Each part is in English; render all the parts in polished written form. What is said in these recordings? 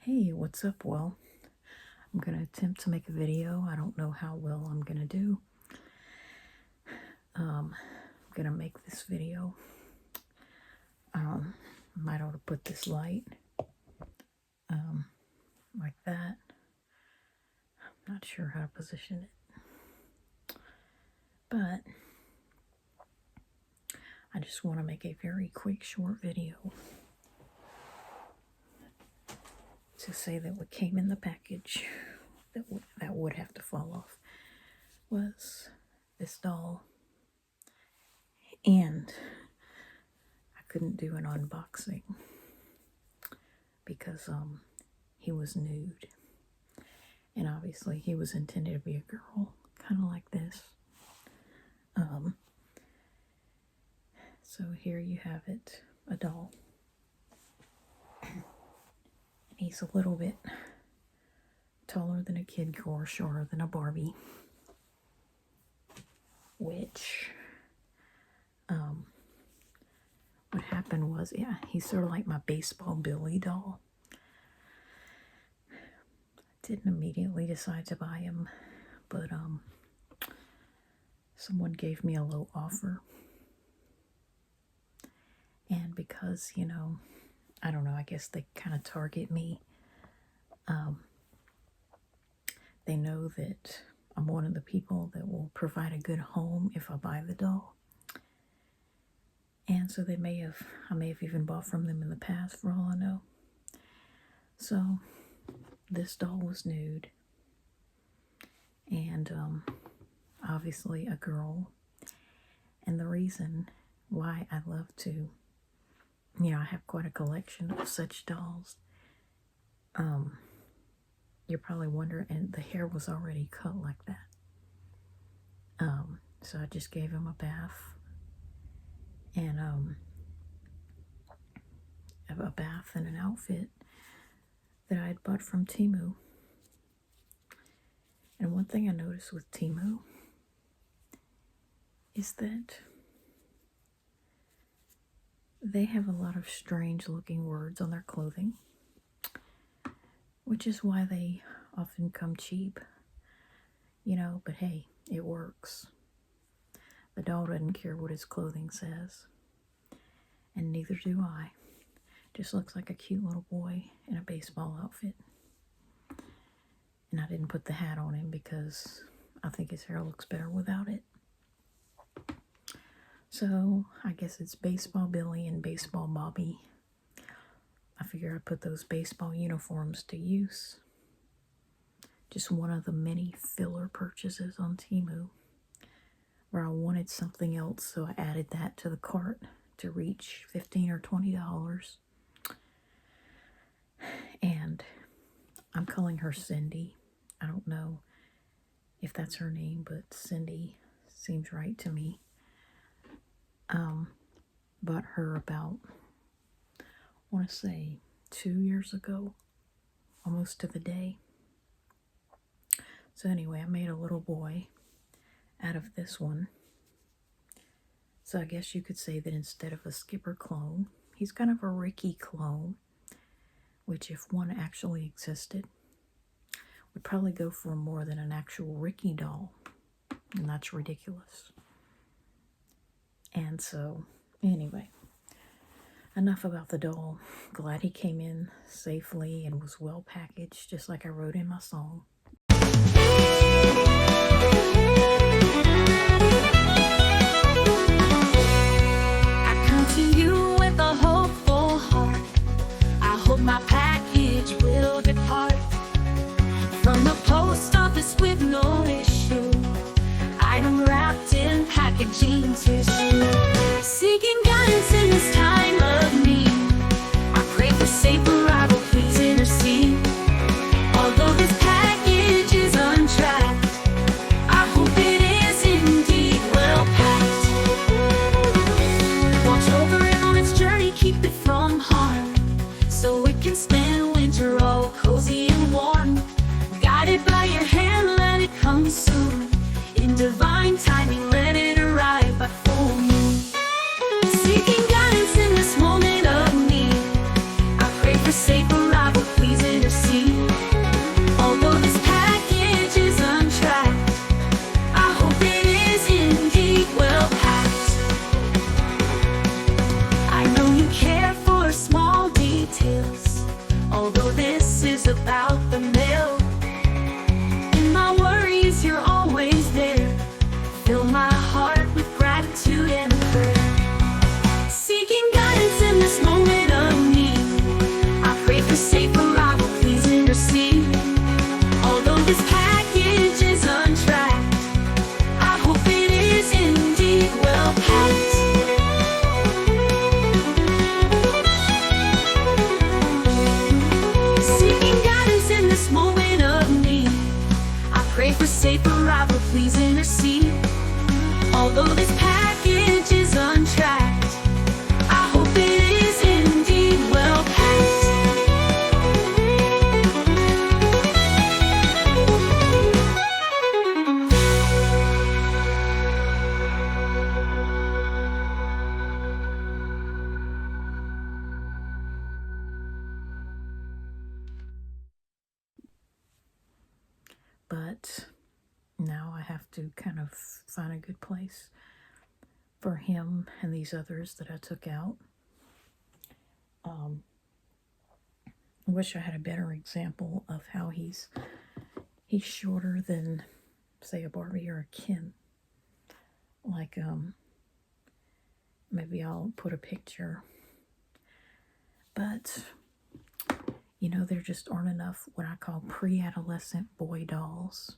Hey, what's up? Well, I'm going to attempt to make a video. I don't know how well I'm going to do. I'm going to make this video. Might ought to put this light like that. I'm not sure how to position it. But I just want to make a very quick, short video to say that what came in the package that would have to fall off was this doll, and I couldn't do an unboxing because he was nude, and obviously he was intended to be a girl, kind of like this. So here you have it, a doll. He's a little bit taller than a kid or shorter than a Barbie, which what happened was, yeah, he's sort of like my baseball Billy doll. Didn't immediately decide to buy him, but someone gave me a low offer, and because, you know, I don't know, I guess they kind of target me. They know that I'm one of the people that will provide a good home if I buy the doll. And so I may have even bought from them in the past, for all I know. So this doll was nude, and obviously a girl. And the reason why I love to, you know, I have quite a collection of such dolls. You're probably wondering, and the hair was already cut like that. So I just gave him a bath, and an outfit that I had bought from Temu. And one thing I noticed with Temu is that they have a lot of strange looking words on their clothing, which is why they often come cheap, you know, but hey, it works. The doll doesn't care what his clothing says, and neither do I. Just looks like a cute little boy in a baseball outfit. And I didn't put the hat on him because I think his hair looks better without it. So I guess it's Baseball Billy and Baseball Bobby. I figure I'd put those baseball uniforms to use. Just one of the many filler purchases on Temu where I wanted something else, so I added that to the cart to reach $15 or $20. And I'm calling her Cindy. I don't know if that's her name, but Cindy seems right to me. Bought her about, I want to say 2 years ago, almost to the day. So anyway, I made a little boy out of this one. So I guess you could say that instead of a Skipper clone, he's kind of a Ricky clone, which if one actually existed, would probably go for more than an actual Ricky doll. And that's ridiculous. And so, anyway, enough about the doll. Glad he came in safely and was well packaged, just like I wrote in my song. I come to you with a hopeful heart. I hope my package will depart from the post office with no issue. Item wrapped in packaging tissue. Seeking guidance in this time of need, I pray for safe arrival, please intercede. Although this package is untracked, I hope it is indeed well packed. Watch over it on its journey, keep it from harm, so it can spend winter all cozy and warm. Guided by your hand, let it come soon. In divine timing, let it arrive by full moon. Seeking guidance in Although this is about the mail, in my worries you're always there. Fill my heart with gratitude and prayer. Seeking guidance in this moment of need, I pray for safe arrival, please intercede. Although this package is untracked, I hope it is indeed well packed. Seeking guidance in this moment of need, I pray for safe arrival, please intercede. Although this package is untracked, I hope it is indeed well packed. But now I have to kind of find a good place for him and these others that I took out. I wish I had a better example of how he's shorter than, say, a Barbie or a Ken. Like, maybe I'll put a picture. But, you know, there just aren't enough what I call pre-adolescent boy dolls.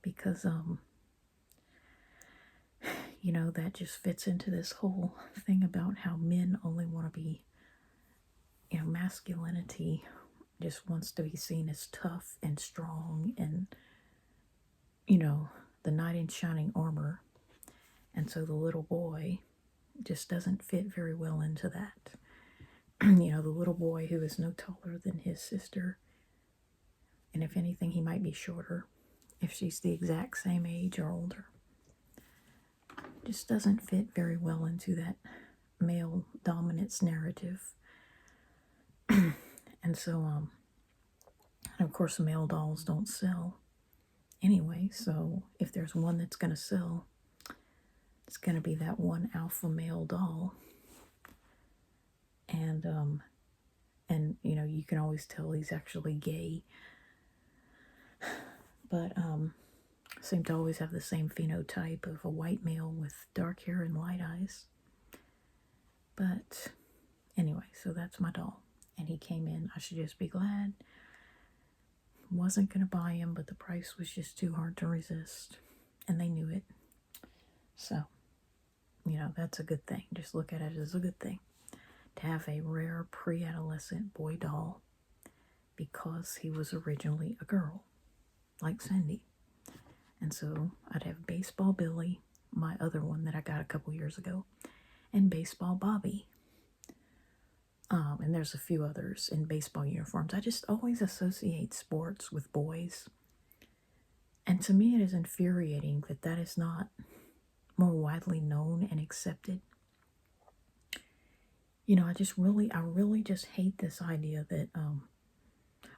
Because, you know, that just fits into this whole thing about how men only want to be, you know, masculinity just wants to be seen as tough and strong and, you know, the knight in shining armor. And so the little boy just doesn't fit very well into that. You know, the little boy who is no taller than his sister. And if anything, he might be shorter if she's the exact same age or older. Just doesn't fit very well into that male dominance narrative. And so, and of course, male dolls don't sell anyway. So if there's one that's going to sell, it's going to be that one alpha male doll. And you know, you can always tell he's actually gay. But seem to always have the same phenotype of a white male with dark hair and light eyes. But anyway, so that's my doll. And he came in. I should just be glad. Wasn't going to buy him, but the price was just too hard to resist. And they knew it. So, you know, that's a good thing. Just look at it as a good thing. To have a rare pre-adolescent boy doll because he was originally a girl, like Cindy. And so I'd have Baseball Billy, my other one that I got a couple years ago, and Baseball Bobby. And there's a few others in baseball uniforms. I just always associate sports with boys. And to me, it is infuriating that that is not more widely known and accepted. You know, I really just hate this idea that,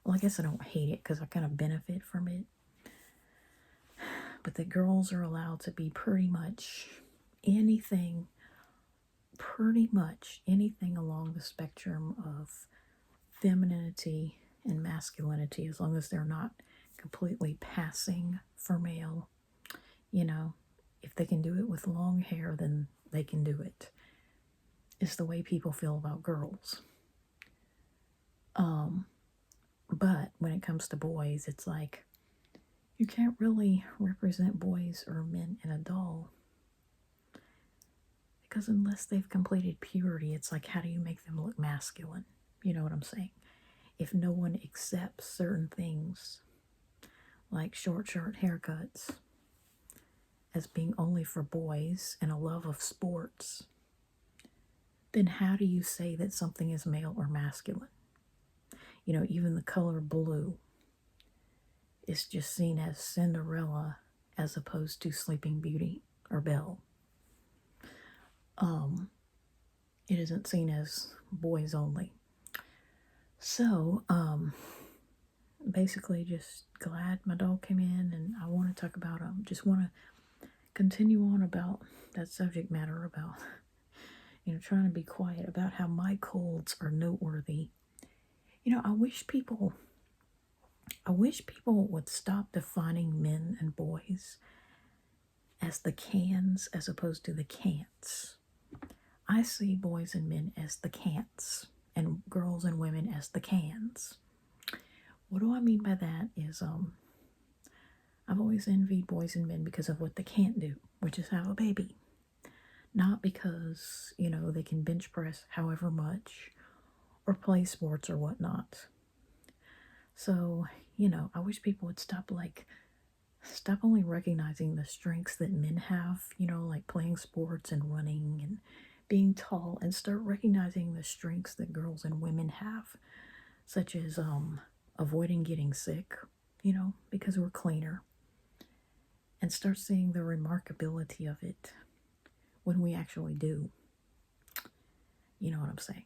well, I guess I don't hate it because I kind of benefit from it. But that girls are allowed to be pretty much anything along the spectrum of femininity and masculinity, as long as they're not completely passing for male. You know, if they can do it with long hair, then they can do it. It's the way people feel about girls. But when it comes to boys, it's like, you can't really represent boys or men in a doll. Because unless they've completed puberty, it's like, how do you make them look masculine? You know what I'm saying? If no one accepts certain things, like short haircuts, as being only for boys and a love of sports, then how do you say that something is male or masculine? You know, even the color blue is just seen as Cinderella as opposed to Sleeping Beauty or Belle. It isn't seen as boys only. So, basically just glad my dog came in, and I want to talk about, just want to continue on about that subject matter about, you know, trying to be quiet about how my colds are noteworthy I wish people would stop defining men and boys as the cans as opposed to the can'ts. I see boys and men as the can'ts and girls and women as the cans. What do I mean by that is I've always envied boys and men because of what they can't do, which is have a baby. Not because, they can bench press however much or play sports or whatnot. So, I wish people would stop only recognizing the strengths that men have, like playing sports and running and being tall, and start recognizing the strengths that girls and women have, such as avoiding getting sick, because we're cleaner, and start seeing the remarkability of it when we actually do. You know what I'm saying?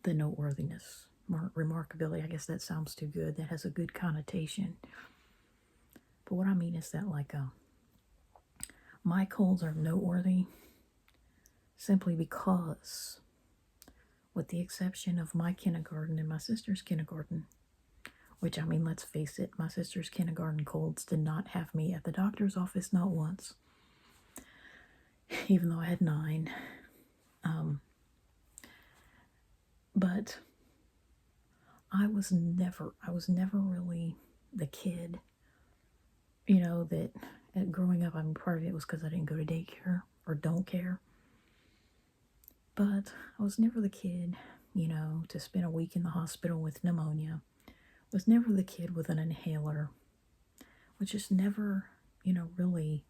The noteworthiness, remarkability. I guess that sounds too good. That has a good connotation. But what I mean is that, my colds are noteworthy simply because, with the exception of my kindergarten and my sister's kindergarten, which, let's face it, my sister's kindergarten colds did not have me at the doctor's office, not once, even though I had 9. But I was never really the kid, that growing up, part of it was because I didn't go to daycare or don't care. But I was never the kid, to spend a week in the hospital with pneumonia. Was never the kid with an inhaler. Was just never, really,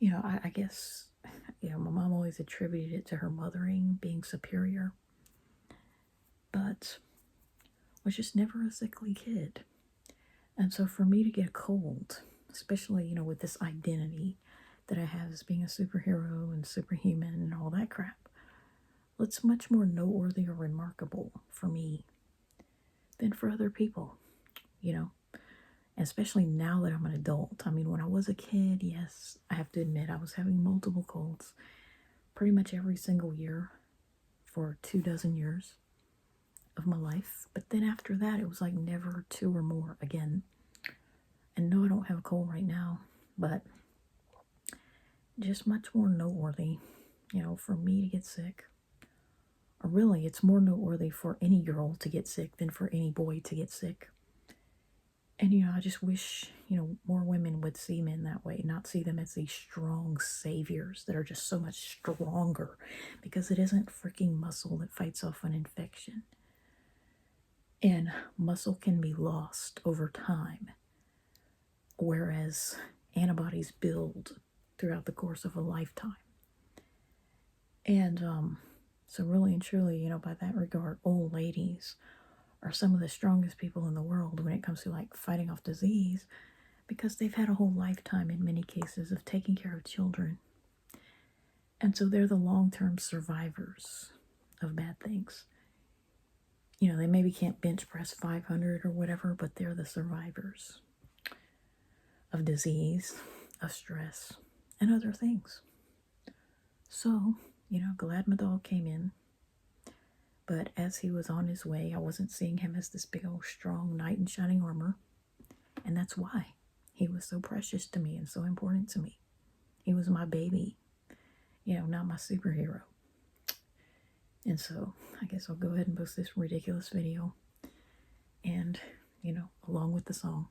I guess, my mom always attributed it to her mothering being superior. But was just never a sickly kid. And so for me to get a cold, especially, with this identity that I have as being a superhero and superhuman and all that crap, it's much more noteworthy or remarkable for me than for other people, especially now that I'm an adult. When I was a kid, yes, I have to admit I was having multiple colds pretty much every single year for 24 years of my life. But then after that, it was like never 2 or more again. And no, I don't have a cold right now, but just much more noteworthy, for me to get sick. Or really, it's more noteworthy for any girl to get sick than for any boy to get sick. And, I just wish, more women would see men that way, not see them as these strong saviors that are just so much stronger, because it isn't freaking muscle that fights off an infection. And muscle can be lost over time, whereas antibodies build throughout the course of a lifetime. And so really and truly, by that regard, old ladies are some of the strongest people in the world when it comes to fighting off disease, because they've had a whole lifetime in many cases of taking care of children. And so they're the long-term survivors of bad things. They maybe can't bench press 500 or whatever, but they're the survivors of disease, of stress, and other things. So, glad my dog came in. But as he was on his way, I wasn't seeing him as this big old strong knight in shining armor. And that's why he was so precious to me and so important to me. He was my baby, not my superhero. And so I guess I'll go ahead and post this ridiculous video and, along with the song.